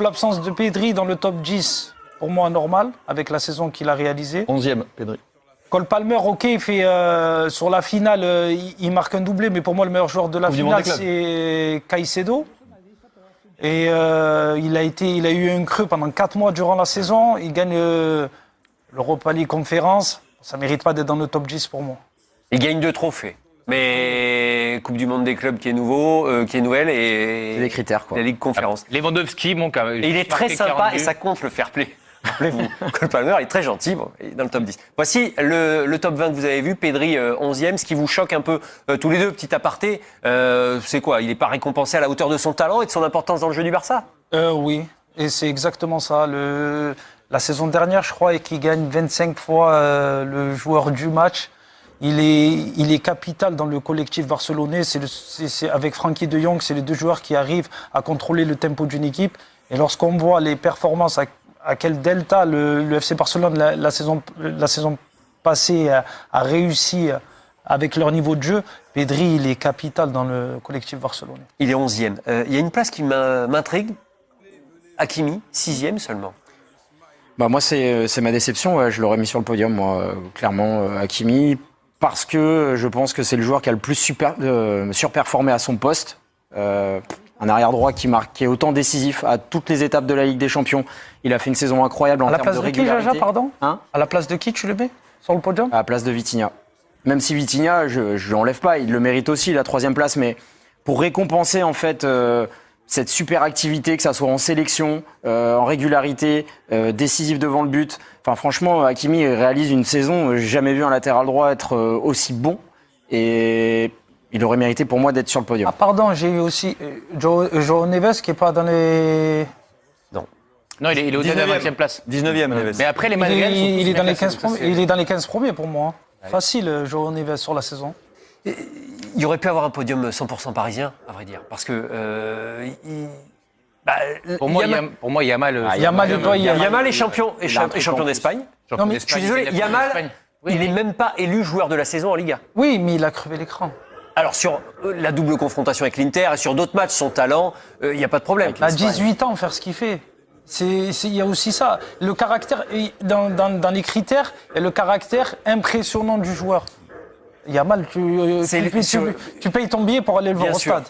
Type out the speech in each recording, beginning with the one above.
L'absence de Pedri dans le top 10, pour moi, normal, avec la saison qu'il a réalisée. 11e, Pedri. Cole Palmer, ok, il fait sur la finale, il marque un doublé, mais pour moi, le meilleur joueur de la finale, c'est Caicedo. Et il a eu un creux pendant 4 mois durant la saison. Il gagne l'Europa League Conférence. Ça ne mérite pas d'être dans le top 10 pour moi. Il gagne 2 trophées. Mais Coupe du Monde des clubs qui est nouvelle et c'est des critères, quoi. La Ligue Conférence. Lewandowski, bon, et il est très sympa et ça compte le fair play. Rappelez-vous, Cole Palmer est très gentil, bon, il est dans le top 10. Voici le top 20 que vous avez vu, Pedri 11e, ce qui vous choque un peu tous les deux, petit aparté, c'est quoi? Il n'est pas récompensé à la hauteur de son talent et de son importance dans le jeu du Barça? Oui, et c'est exactement ça. La saison dernière, je crois, et qu'il gagne 25 fois le joueur du match. Il est capital dans le collectif barcelonais. C'est avec Frenkie de Jong, c'est les 2 joueurs qui arrivent à contrôler le tempo d'une équipe. Et lorsqu'on voit les performances à quel delta le FC Barcelone la saison passée a réussi avec leur niveau de jeu, Pedri, il est capital dans le collectif barcelonais. Il est 11e. Il y a une place qui m'intrigue. Hakimi, 6e seulement. Bah moi, c'est ma déception. Ouais, je l'aurais mis sur le podium, moi, clairement, Hakimi, parce que je pense que c'est le joueur qui a le plus surperformé à son poste. Un arrière-droit qui est autant décisif à toutes les étapes de la Ligue des Champions. Il a fait une saison incroyable en termes de régularité. À la place de qui, Jaja, pardon ? Hein ? À la place de qui tu le mets sur le podium ? À la place de Vitinha. Même si Vitinha, je ne l'enlève pas, il le mérite aussi, la 3e place, mais pour récompenser en fait cette super activité, que ça soit en sélection, en régularité, décisif devant le but. Enfin, franchement, Hakimi réalise une saison, j'ai jamais vu un latéral droit être aussi bon. Et il aurait mérité pour moi d'être sur le podium. Ah pardon, j'ai eu aussi João Neves qui n'est pas dans les... Non, il est au-delà de la 20e place. 19e, Neves. Mais après, les Madrigal il est dans les 15 premiers. Il est dans les 15 premiers pour moi. Ouais. Facile, João Neves sur la saison. Il aurait pu avoir un podium 100% parisien, à vrai dire. Parce que... Pour moi, Yamal... Yamal est champion d'Espagne. Non, mais je suis désolé, Yamal, il n'est même pas élu joueur de la saison en Liga. Oui, mais il a crevé l'écran. Alors, sur la double confrontation avec l'Inter et sur d'autres matchs, son talent, il n'y a pas de problème. À 18 ans, faire ce qu'il fait. Il y a aussi ça. Le caractère, dans les critères, il y a le caractère impressionnant du joueur. Yamal, tu payes ton billet pour aller le voir au stade.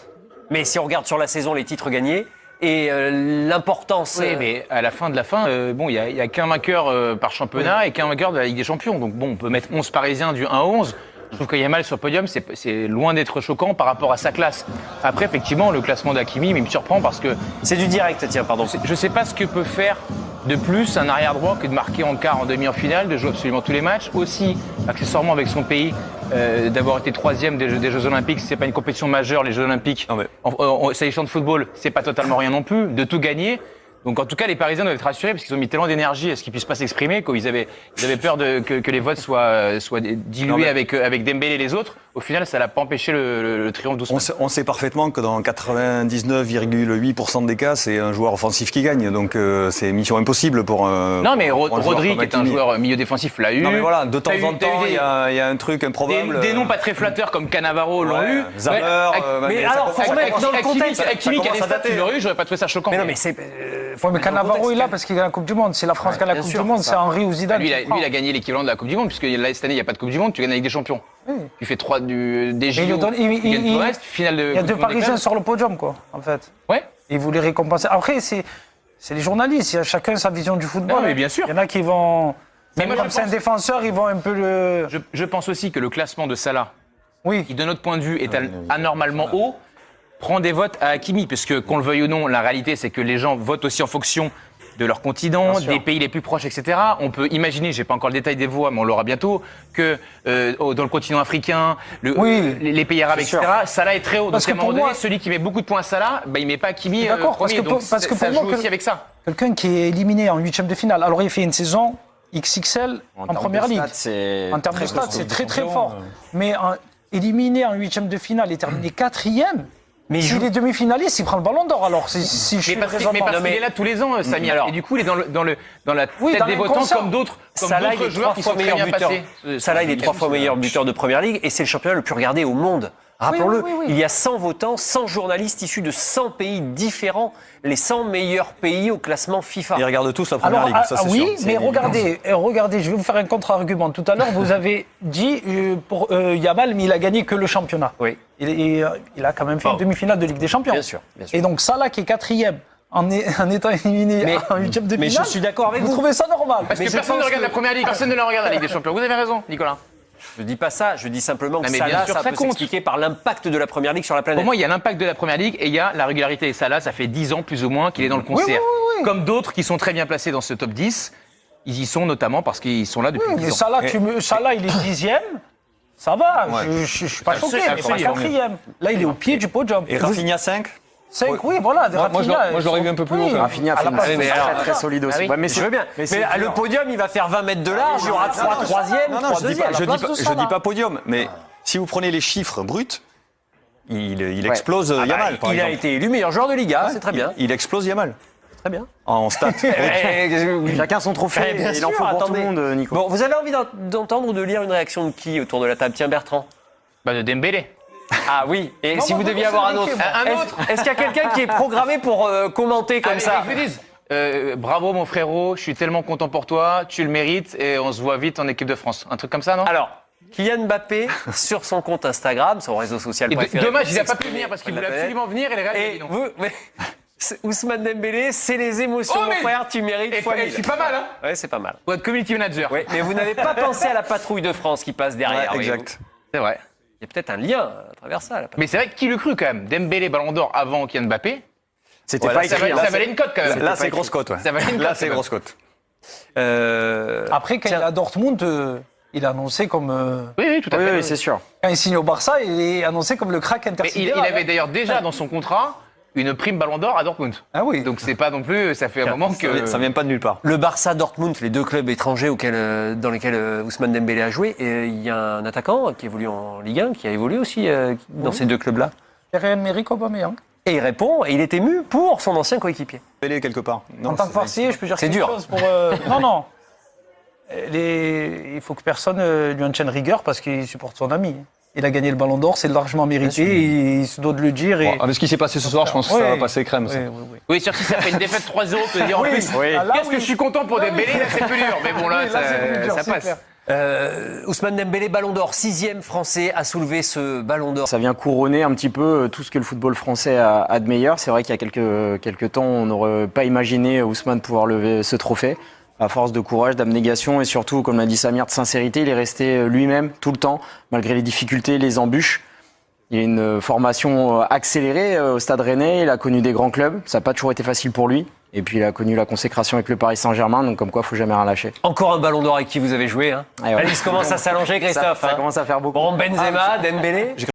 Mais si on regarde sur la saison les titres gagnés et l'importance... Oui, mais à la fin de la fin, il n'y a qu'un vainqueur par championnat et qu'un vainqueur de la Ligue des Champions. Donc bon, on peut mettre 11 Parisiens du 1 à 11. Je trouve que Yamal sur le podium, c'est loin d'être choquant par rapport à sa classe. Après, effectivement, le classement d'Hakimi, il me surprend parce que... C'est du direct, tiens, pardon. Je ne sais pas ce que peut faire de plus un arrière-droit que de marquer en quart, en demi, en finale, de jouer absolument tous les matchs. Aussi, accessoirement avec son pays, d'avoir été 3e des Jeux Olympiques. C'est pas une compétition majeure, les Jeux Olympiques. S'agissant de football, c'est pas totalement rien non plus. De tout gagner. Donc en tout cas, les Parisiens doivent être rassurés parce qu'ils ont mis tellement d'énergie à ce qu'ils puissent pas s'exprimer qu'ils avaient peur que les votes soient dilués avec Dembélé et les autres. Au final, ça n'a pas empêché le triomphe d'Ousmane. On sait parfaitement que dans 99,8% des cas, c'est un joueur offensif qui gagne. Donc c'est mission impossible pour un... Non, mais Rodri, qui est un joueur milieu défensif, l'a eu. Non, mais voilà, de temps en temps, il y a un truc improbable. Des noms pas très flatteurs comme Cannavaro l'ont eu. Zammer, mais alors, faut remettre dans le contexte. Hakimi qui a des stats, il l'aurait eu, j'aurais pas trouvé ça choquant. Mais non, mais c'est... mais Cannavaro, il est là parce qu'il gagne la Coupe du Monde. C'est la France qui a la Coupe du Monde, c'est Henry ou Zidane. Lui, il a gagné l'équivalent de la Coupe du Monde, puisque cette année, il n'y a pas de Coupe du Monde, tu gagnes avec des champions. Oui. Tu fais 3 des JO, finale de... Il y a 2 Parisiens sur le podium, quoi, en fait. Ouais. Et vous les récompensez. Après, c'est les journalistes, il y a chacun sa vision du football. Non, mais bien sûr. Il y en a qui vont... Même comme c'est un défenseur, ils vont un peu le... Je pense aussi que le classement de Salah, qui de notre point de vue est anormalement haut, prend des votes à Hakimi, parce que qu'on le veuille ou non, la réalité c'est que les gens votent aussi en fonction de leur continent, des pays les plus proches, etc. On peut imaginer, j'ai pas encore le détail des voix, mais on l'aura bientôt, que dans le continent africain, les pays arabes, etc., Salah est très haut. Donc à un moment donné, celui qui met beaucoup de points à Salah, il met pas Hakimi premier. Parce que ça joue aussi avec ça. Quelqu'un qui est éliminé en 8e de finale, alors il fait une saison XXL en première ligue. En termes de stats, c'est très très fort. Mais éliminé en 8e de finale et terminé 4e. Mais s'il est demi-finaliste, il prend le ballon d'or. Alors, mais parce qu'il est là tous les ans, Samy. Et du coup, il est dans la tête des votants comme d'autres joueurs qui sont très bien passés. Salah, il est 3 fois meilleur buteur de première ligue et c'est le championnat le plus regardé au monde. Rappelons-le, Oui. il y a 100 votants, 100 journalistes issus de 100 pays différents, les 100 meilleurs pays au classement FIFA. Ils regardent tous la première ligue, ça c'est oui, sûr. C'est mais une évidence. regardez, je vais vous faire un contre-argument. Tout à l'heure, vous avez dit pour Yamal, mais il a gagné que le championnat. Oui, Il a quand même fait une demi-finale de Ligue des Champions. bien sûr. Et donc Salah qui est quatrième en étant éliminé en huitième de mais finale. je suis d'accord avec vous. Trouvez ça normal? Parce Mais que je personne ne pense regarde que- la première ligue, personne ne la regarde la Ligue des Champions. Vous avez raison, Nicolas. Je dis pas ça, je dis simplement que Non, mais bien Salah, sûr, ça ça peut compte. s'expliquer par l'impact de la première ligue sur la planète. Pour moi, il y a l'impact de la première ligue et il y a la régularité. Et Salah, ça fait 10 ans plus ou moins qu'il est dans le concert. oui. Comme d'autres qui sont très bien placés dans ce top 10, ils y sont notamment parce qu'ils sont là depuis Oui, 10 mais ans. Salah, il est dixième. Ça va, Ouais. je suis pas choqué, mais pas absolument. quatrième. Là, il est au pied du podium. Et Rafinha 5 5, oui, voilà. Moi, je l'aurais vu un peu plus haut, quand même. Rafinha fait une place de saison Salah. très solide aussi. Ah oui. Ouais, mais Je veux bien. Mais, c'est le dur. podium, il va faire 20 mètres de large, il y aura 3 troisièmes, Non, 3 je dis deuxièmes. pas, place de je Salah. dis pas podium, mais si vous prenez les chiffres bruts, il explose Ah bah, Yamal, par il a exemple. été élu meilleur joueur de Liga, c'est très bien. Il explose Yamal Très bien. en stats. Chacun son trophée. Eh bien il en sûr, faut pour attendez. tout le monde, Nico. Bon, vous avez envie d'entendre ou de lire une réaction de qui autour de la table? Tiens, Bertrand. Bah, de Dembélé. Ah oui, et Non, si moi, vous je deviez veux avoir un ça autre, avec un est-ce- autre est-ce qu'il y a quelqu'un qui est programmé pour commenter comme Allez, ça? je vous dis, bravo mon frérot, je suis tellement content pour toi, tu le mérites et on se voit vite en équipe de France. Un truc comme ça, non? Alors, Kylian Mbappé, sur son compte Instagram, son réseau social Et préféré. dommage, il n'a pour pas pu venir parce qu'il voulait s'exprimer. absolument venir et les Real Et dit non. vous, mais, Ousmane Dembélé, c'est les émotions, Oh, mon mais- frère, tu mérites Et fois je 1000. suis pas mal, hein? Ouais, c'est pas mal. Pour être community manager. Ouais, mais vous n'avez pas pensé à la patrouille de France qui passe derrière. Ouais, voyez-vous. exact. C'est vrai. Il y a peut-être un lien à travers ça. La patrouille. Mais c'est vrai que qui le cru quand même? Dembélé, Ballon d'Or avant Kylian Mbappé. C'était Voilà, pas Ça, écrit. va- hein. ça valait une cote quand même. Là, c'est grosse cote. Ouais. Ça valait une Là, cote, c'est quand même. grosse cote. Après, quand il est à Dortmund, il est annoncé comme. Oui, tout à Oui, fait. oui, c'est sûr. Quand il signe au Barça, il est annoncé comme le crack Mais il intersidéral. avait d'ailleurs déjà dans son contrat une prime Ballon d'Or à Dortmund. Ah oui. Donc c'est pas non plus, ça fait un moment que. Ça vient pas de nulle part. Le Barça, Dortmund, les deux clubs étrangers dans lesquels Ousmane Dembélé a joué, et il y a un attaquant qui évolue en Ligue 1, qui a évolué aussi dans ces deux clubs-là. Pierre-Emerick Aubameyang. Et il répond, et il est ému pour son ancien coéquipier. Dembélé quelque part. Non, En tant que Marseillais, je peux dire c'est quelque dur. chose pour. Non. Il faut que personne lui en tienne rigueur parce qu'il supporte son ami. Il a gagné le Ballon d'Or, c'est largement mérité. Il se doit de le dire. Et... Avec ce qui s'est passé ce soir, je pense que ça va passer crème. Ça. Oui. Oui, surtout si ça fait une défaite 3-0, que de dire en plus. Oui. Ah, là, Qu'est-ce que oui. je suis content pour Dembélé, là c'est plus dur. Mais bon là, Oui, là, c'est plus dur, ça c'est passe. clair. Ousmane Dembélé, Ballon d'Or, 6e français à soulever ce Ballon d'Or. Ça vient couronner un petit peu tout ce que le football français a de meilleur. C'est vrai qu'il y a quelques temps, on n'aurait pas imaginé Ousmane pouvoir lever ce trophée. À force de courage, d'abnégation et surtout, comme l'a dit Samir, de sincérité, il est resté lui-même tout le temps, malgré les difficultés, les embûches. Il a une formation accélérée au Stade Rennais, il a connu des grands clubs, ça n'a pas toujours été facile pour lui. Et puis il a connu la consécration avec le Paris Saint-Germain, donc comme quoi, il ne faut jamais rien lâcher. Encore un Ballon d'Or avec qui vous avez joué. Hein. Et ouais. La liste commence à s'allonger, Christophe. Ça hein. commence à faire beaucoup. Bon, Benzema, Dembélé.